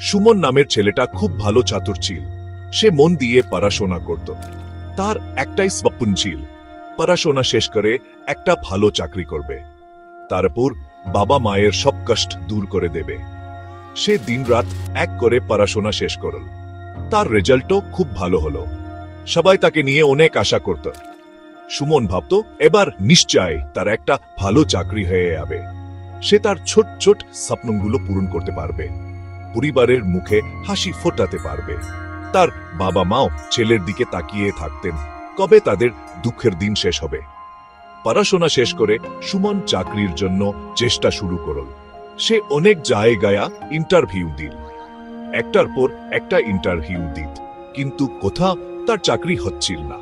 সুমন নামের ছেলেটা খুব ভালো চাতুর ছিল। সে মন দিয়ে পড়াশোনা করত। তার একটাই স্বপ্ন ছিল, পড়াশোনা শেষ করে একটা ভালো চাকরি করবে, তারপর বাবা মায়ের সব কষ্ট দূর করে দেবে। সে দিনরাত এক করে পড়াশোনা শেষ করল। তার রেজাল্টও খুব ভালো হলো। সবাই তাকে নিয়ে অনেক আশা করত। সুমন ভাবত এবার নিশ্চয় তার একটা ভালো চাকরি হয়ে যাবে। সে তার ছোট ছোট স্বপ্নগুলো পূরণ করতে পারবে, পরিবারের মুখে হাসি ফোটাতে পারবে। তার বাবা মাও ছেলের দিকে তাকিয়ে থাকতেন, কবে তাদের দুঃখের দিন শেষ হবে। পড়াশোনা শেষ করে সুমন চাকরির জন্য চেষ্টা শুরু করল। সে অনেক জায়গায় ইন্টারভিউ দিল, একটার পর একটা ইন্টারভিউ দিত, কিন্তু কোথাও তার চাকরি হচ্ছিল না।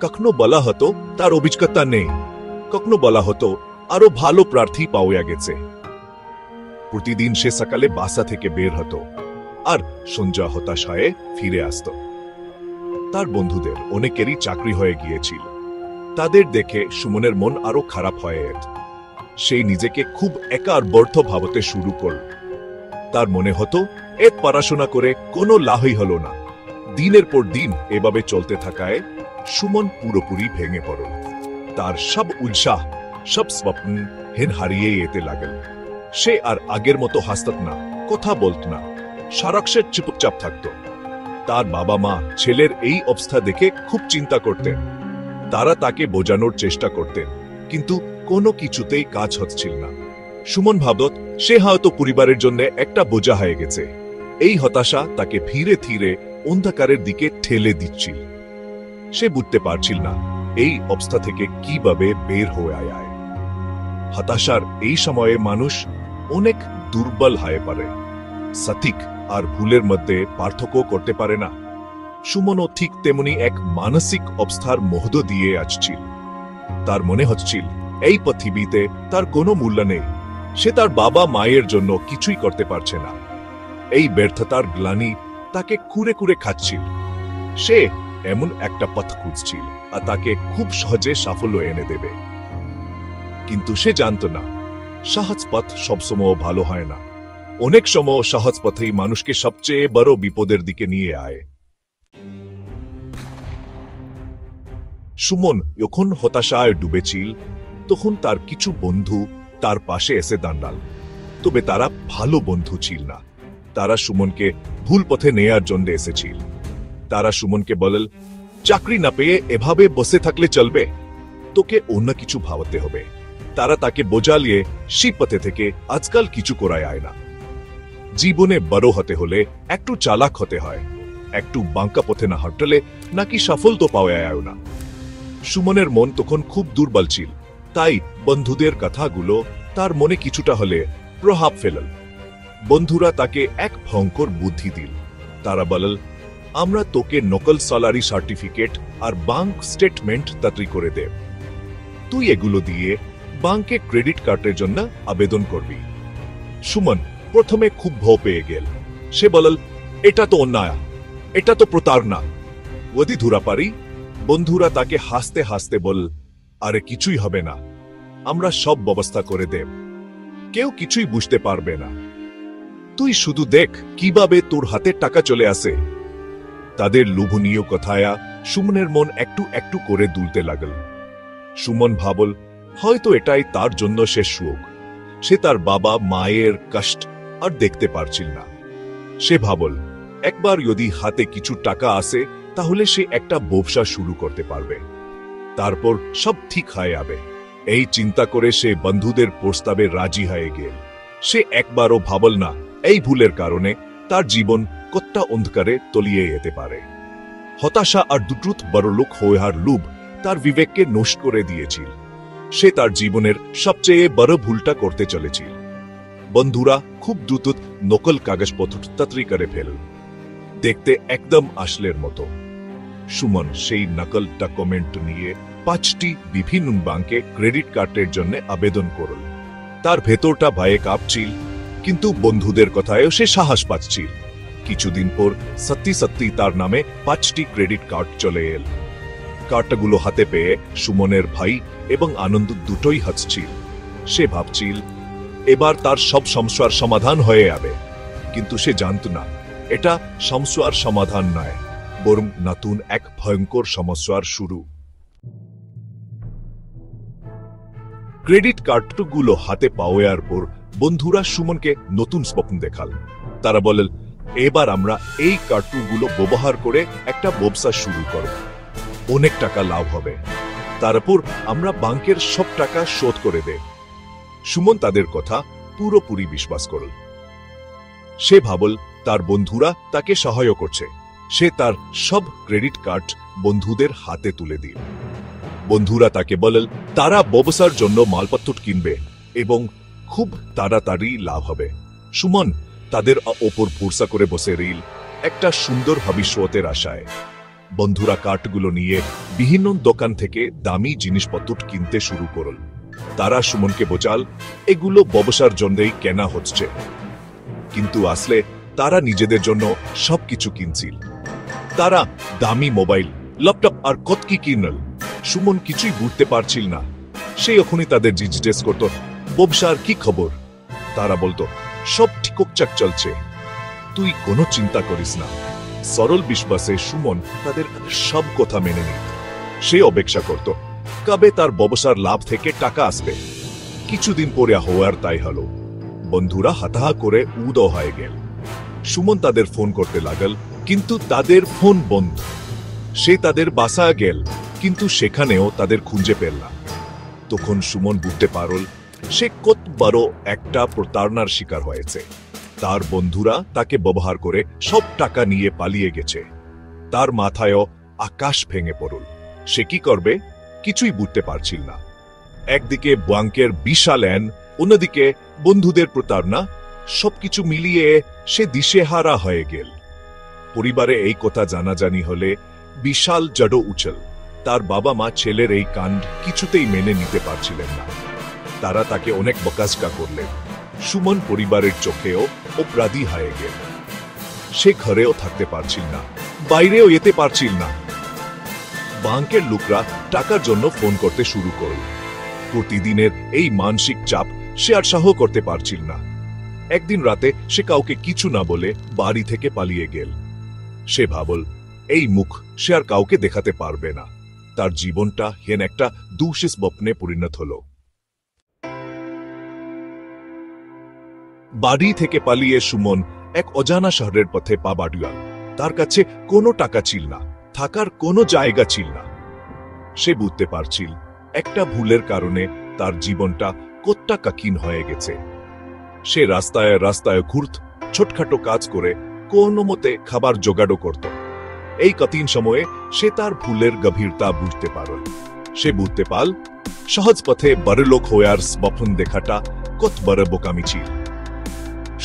কখনো বলা হতো তার অভিজ্ঞতা নেই, কখনো বলা হতো আরো ভালো প্রার্থী পাওয়া গেছে। প্রতিদিন সে সকালে বাসা থেকে বের হতো আর সন্ধ্যা হতাশ হয়ে ফিরে আসত। তার বন্ধুদের অনেকেরই চাকরি হয়ে গিয়েছিল। তাদের দেখে সুমনের মন আরো খারাপ হয়ে যেত। সে নিজেকে খুব একা আর ব্যর্থ ভাবতে শুরু করল। তার মনে হতো এত পড়াশোনা করে কোনো লাভই হলো না। দিনের পর দিন এভাবে চলতে থাকায় সুমন পুরোপুরি ভেঙে পড়ল। তার সব উৎসাহ, সব স্বপ্ন হারিয়ে যেতে লাগল। সে আর আগের মতো হাসত না, কথা বলত না, সারাক্ষণ চুপচাপ থাকত। তার বাবা মা ছেলের এই অবস্থা দেখে খুব চিন্তা করতেন। তারা তাকে বোঝানোর চেষ্টা করতেন, কিন্তু কোনো কিছুতেই কাজ হচ্ছিল না। সুমন ভাবত সে হয়তো পরিবারের জন্য একটা বোঝা হয়ে গেছে। এই হতাশা তাকে ধীরে ধীরে অন্ধকারের দিকে ঠেলে দিচ্ছিল। সে বুঝতে পারছিল না এই অবস্থা থেকে কিভাবে বের হয়ে আয়। হতাশার এই সময়ে মানুষ অনেক দুর্বল হয়ে পড়ে, সঠিক আর ভুলের মধ্যে পার্থক্য করতে পারে না। সুমনও ঠিক তেমনি এক মানসিক অবস্থার মধ্য দিয়ে আসছিল। তার মনে হচ্ছিল এই পৃথিবীতে তার কোনো মূল্য নেই। সে তার বাবা মায়ের জন্য কিছুই করতে পারছে না। এই ব্যর্থতার গ্লানি তাকে কুরে কুরে খাচ্ছিল। সে এমন একটা পথ খুঁজছিল আর তাকে খুব সহজে সাফল্য এনে দেবে। কিন্তু সে জানত না সহজ পথ সবসময় ভালো হয় না। অনেক সময় সহজ পথেই মানুষকে সবচেয়ে বড় বিপদের দিকে নিয়ে আয়। সুমন যখন হতাশায় ডুবেছিল, তখন তার কিছু বন্ধু তার পাশে এসে দাঁড়াল। তবে তারা ভালো বন্ধু ছিল না। তারা সুমনকে ভুল পথে নেয়ার জন্য এসেছিল। তারা সুমনকে বলল, চাকরি না পেয়ে এভাবে বসে থাকলে চলবে, তোকে অন্য কিছু ভাবতে হবে। তারা তাকে বোঝালিয়ে সেই পথে থেকে আজকাল কিছু করাই আয় না। জীবনে বড় হতে হলে একটু চালাক হতে হয়, একটু বাঁকা পথে না হাঁটলে নাকি সফল তো পাওয়া যায় না। সুমনের মন তখন খুব দুর্বল ছিল, তাই বন্ধুদের কথাগুলো তার মনে কিছুটা হলে প্রভাব ফেলল। বন্ধুরা তাকে এক ভয়ঙ্কর বুদ্ধি দিল। তারা বলল, আমরা তোকে নকল স্যালারি সার্টিফিকেট আর ব্যাংক স্টেটমেন্ট তৈরি করে দেব। তুই এগুলো দিয়ে ব্যাংকে ক্রেডিট কার্ডের জন্য আবেদন করবি। সুমন প্রথমে খুব ভয় পেয়ে গেল। সে বলল, এটা তো অন্যায়, এটা তো প্রতারণা, যদি ধরা পারি। বন্ধুরা তাকে হাসতে হাসতে বল, আরে কিছুই হবে না, আমরা সব ব্যবস্থা করে দেব, কেউ কিছুই বুঝতে পারবে না, তুই শুধু দেখ কিভাবে তোর হাতে টাকা চলে আসে। তাদের লোভনীয় কথায় সুমনের মন একটু একটু করে দুলতে লাগল। সুমন ভাবল, হয়তো এটাই তার জন্য শেষ সুযোগ। সে তার বাবা মায়ের কষ্ট আর দেখতে পারছিল না। সে ভাবল, একবার যদি হাতে কিছু টাকা আসে তাহলে সে একটা ব্যবসা শুরু করতে পারবে, তারপর সব ঠিক হয়ে যাবে। এই চিন্তা করে সে বন্ধুদের প্রস্তাবে রাজি হয়ে গেল। সে একবারও ভাবল না এই ভুলের কারণে তার জীবন কতটা অন্ধকারে তলিয়ে যেতে পারে। হতাশা আর দ্রুত বড়লোক হওয়ার লোভ তার বিবেককে নষ্ট করে দিয়েছিল। সে তার জীবনের সবচেয়ে বড় ভুলটা করতে চলেছিল। বন্ধুরা খুব দ্রুত নকল কাগজপত্র তৈরি করে ফেলল, দেখতে একদম আসলের মতো। সুমন সেই নকল ডকুমেন্ট নিয়ে 5টি বিভিন্ন ব্যাংকে ক্রেডিট কার্ডের জন্য আবেদন করল। তার ভেতরটা ভয়ে কাঁপছিল, কিন্তু বন্ধুদের কথায়ও সে সাহস পাচ্ছিল। কিছুদিন পর সত্যি সত্যি তার নামে 5টি ক্রেডিট কার্ড চলে এল। কার্ডগুলো হাতে পেয়ে সুমনের ভাই এবং আনন্দ দুটোই হাসছিল। সে ভাবছিল এবার তার সব সমস্যার সমাধান হয়ে যাবে। কিন্তু সে জানত না এটা সমস্যার সমাধান নয়, বরং নতুন এক ভয়ঙ্কর সমস্যার শুরু। ক্রেডিট কার্ডগুলো হাতে পাওয়ার পর বন্ধুরা সুমনকে নতুন স্বপ্ন দেখাল। তারা বলেন, এবার আমরা এই কার্ডগুলো ব্যবহার করে একটা ব্যবসা শুরু করব, অনেক টাকা লাভ হবে, তারপর আমরা ব্যাংকের সব টাকা শোধ করে দেব। সুমন তাদের কথা পুরোপুরি বিশ্বাস করল। সে ভাবল তার বন্ধুরা তাকে সহায় করছে। সে তার সব ক্রেডিট কার্ড বন্ধুদের হাতে তুলে দিল। বন্ধুরা তাকে বলেন তারা ব্যবসার জন্য মালপত্র কিনবে এবং খুব তাড়াতাড়ি লাভ হবে। সুমন তাদের ওপর ভরসা করে বসে রইল একটা সুন্দর ভবিষ্যতের আশায়। বন্ধুরা কার্ডগুলো নিয়ে বিভিন্ন দোকান থেকে দামি জিনিসপত্র কিনতে শুরু করল। তারা সুমনকে বোঝাল এগুলো ব্যবসার জন্যই কেনা হচ্ছে, কিন্তু আসলে তারা নিজেদের জন্য সবকিছু কিনছিল। তারা দামি মোবাইল, ল্যাপটপ আর কত কি কিনল। সুমন কিছুই বুঝতে পারছিল না। সে এখনই তাদের জিজ্ঞেস করত, ব্যবসার কি খবর? তারা বলতো, সব ঠিকঠাক চলছে, তুই কোনো চিন্তা করিস না। সরল বিশ্বাসে সুমন তাদের সব কথা মেনে নিত। সে অপেক্ষা করত কবে তার ব্যবসার লাভ থেকে টাকা আসবে। কিছুদিন পরে হওয়ার তাই হলো। বন্ধুরা হতাহা করে উদয় হয়ে গেল। সুমন তাদের ফোন করতে লাগল, কিন্তু তাদের ফোন বন্ধ। সে তাদের বাসায় গেল, কিন্তু সেখানেও তাদের খুঁজে পেল না। তখন সুমন বুঝতে পারল সে কত বড় একটা প্রতারণার শিকার হয়েছে। তার বন্ধুরা তাকে ব্যবহার করে সব টাকা নিয়ে পালিয়ে গেছে। তার মাথায়ও আকাশ ভেঙে পড়ল। সে কি করবে কিছুই বুঝতে পারছিল না। একদিকে ব্যাংকের বিশাল আইন, অন্যদিকে বন্ধুদের প্রতারণা, সবকিছু মিলিয়ে সে দিশেহারা হয়ে গেল। পরিবারে এই কথা জানাজানি হলে বিশাল জড় উছল। তার বাবা মা ছেলের এই কাণ্ড কিছুতেই মেনে নিতে পারছিলেন না। তারা তাকে অনেক বকাঝকা করলেন। সুমন পরিবারের চোখেও অপরাধী হয়ে গেল। সে ঘরেও থাকতে পারছিল না, বাইরেও যেতে পারছিল না। ব্যাংকের লোকরা টাকার জন্য ফোন করতে শুরু করল। প্রতিদিনের এই মানসিক চাপ সে আর সহ্য করতে পারছিল না। একদিন রাতে সে কাউকে কিছু না বলে বাড়ি থেকে পালিয়ে গেল। সে ভাবল এই মুখ সে আর কাউকে দেখাতে পারবে না। তার জীবনটা হেন একটা দুঃস্বপ্নে স্বপ্নে পরিণত হল। বাড়ি থেকে পালিয়ে সুমন এক অজানা শহরের পথে পা বাড়িল। তার কাছে কোনো টাকা ছিল না, থাকার কোনো জায়গা ছিল না। সে বুঝতে পারছিল একটা ভুলের কারণে তার জীবনটা কতটা কঠিন হয়ে গেছে। সে রাস্তায় রাস্তায় ঘুরত, ছোটখাটো কাজ করে কোনো মতে খাবার জোগাড় করত। এই কঠিন সময়ে সে তার ভুলের গভীরতা বুঝতে পারল। সে বুঝতে পাল সহজ পথে বড়লোক হওয়ার স্বপ্ন দেখাটা কত বড় বোকামি ছিল।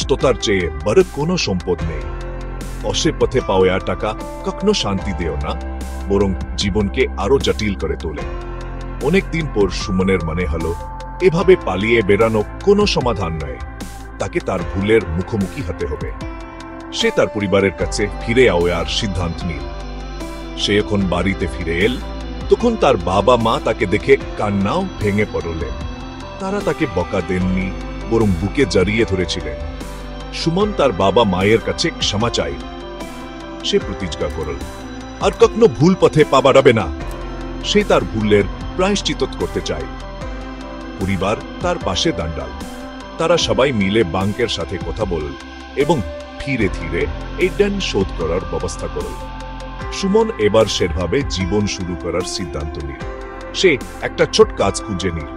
সততার চেয়ে বড় কোনো সম্পদ নেই। অসে পথে পাওয়া টাকা কখনো শান্তি দেও না, বরং জীবনকে আরো জটিল করে তোলে। অনেকদিন পর সুমনের মনে হলো এভাবে পালিয়ে বেড়ানো কোনো সমাধান নয়। তাকে তার ভুলের মুখোমুখি হতে হবে। সে তার পরিবারের কাছে ফিরে আওয়ার সিদ্ধান্ত নিল। সে এখন বাড়িতে ফিরে এল, তখন তার বাবা মা তাকে দেখে কান্নাও ভেঙে পড়লেন। তারা তাকে বকা দেননি, বরং বুকে জড়িয়ে ধরেছিলেন। সুমন তার বাবা মায়ের কাছে ক্ষমা চাইল। সে প্রতিজ্ঞা করল আর কখনো ভুল পথে পা বাড়াবে না। সে তার ভুলের প্রায়শ্চিত্ত করতে চায়। পরিবার তার পাশে দাঁড়াল। তারা সবাই মিলে ব্যাংকের সাথে কথা বলল এবং ধীরে ধীরে এই ঋণ শোধ করার ব্যবস্থা করল। সুমন এবার সেভাবে জীবন শুরু করার সিদ্ধান্ত নিল। সে একটা ছোট কাজ খুঁজে নিল।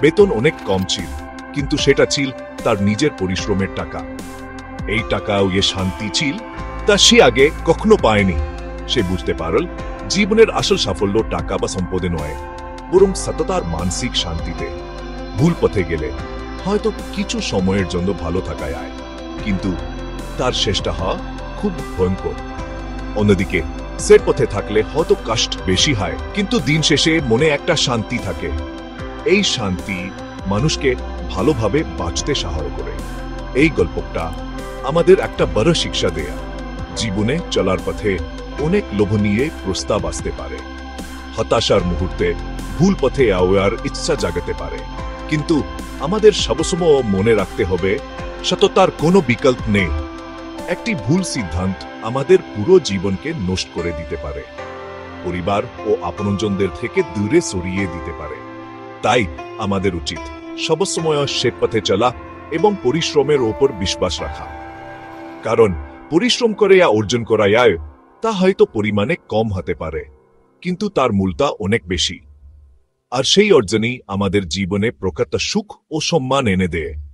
বেতন অনেক কম ছিল, কিন্তু সেটা ছিল তার নিজের পরিশ্রমের টাকা। এই টাকাও এ শান্তি ছিল তা সে আগে কখনো পায়নি। সে বুঝতে পারল জীবনের আসল সাফল্য টাকা বা সম্পদে নয়, বরং সততার মানসিক শান্তিতে। ভুল পথে গেলে হয়তো কিছু সময়ের জন্য ভালো থাকায় আয়, কিন্তু তার শেষটা হওয়া খুব ভয়ঙ্কর। অন্যদিকে সেট পথে থাকলে হয়তো কষ্ট বেশি হয়, কিন্তু দিন শেষে মনে একটা শান্তি থাকে। এই শান্তি মানুষকে ভালোভাবে বাঁচতে সাহায্য করে। এই গল্পটা আমাদের একটা বড় শিক্ষা দেয়া। জীবনে চলার পথে অনেক লোভনীয় প্রস্তাব আসতে পারে। হতাশার মুহূর্তে ভুল পথে আওয়ার ইচ্ছা জাগাতে পারে, কিন্তু আমাদের সবসময় মনে রাখতে হবে সততার কোনো বিকল্প নেই। একটি ভুল সিদ্ধান্ত আমাদের পুরো জীবনকে নষ্ট করে দিতে পারে, পরিবার ও আপনজনদের থেকে দূরে সরিয়ে দিতে পারে। তাই আমাদের উচিত সবসময় সে পথে চলা এবং পরিশ্রমের ওপর বিশ্বাস রাখা। কারণ পরিশ্রম করে অর্জন করা যায়, তা হয়তো পরিমাণে কম হতে পারে, কিন্তু তার মূলটা অনেক বেশি। আর সেই অর্জনই আমাদের জীবনে প্রকৃত সুখ ও সম্মান এনে দেয়।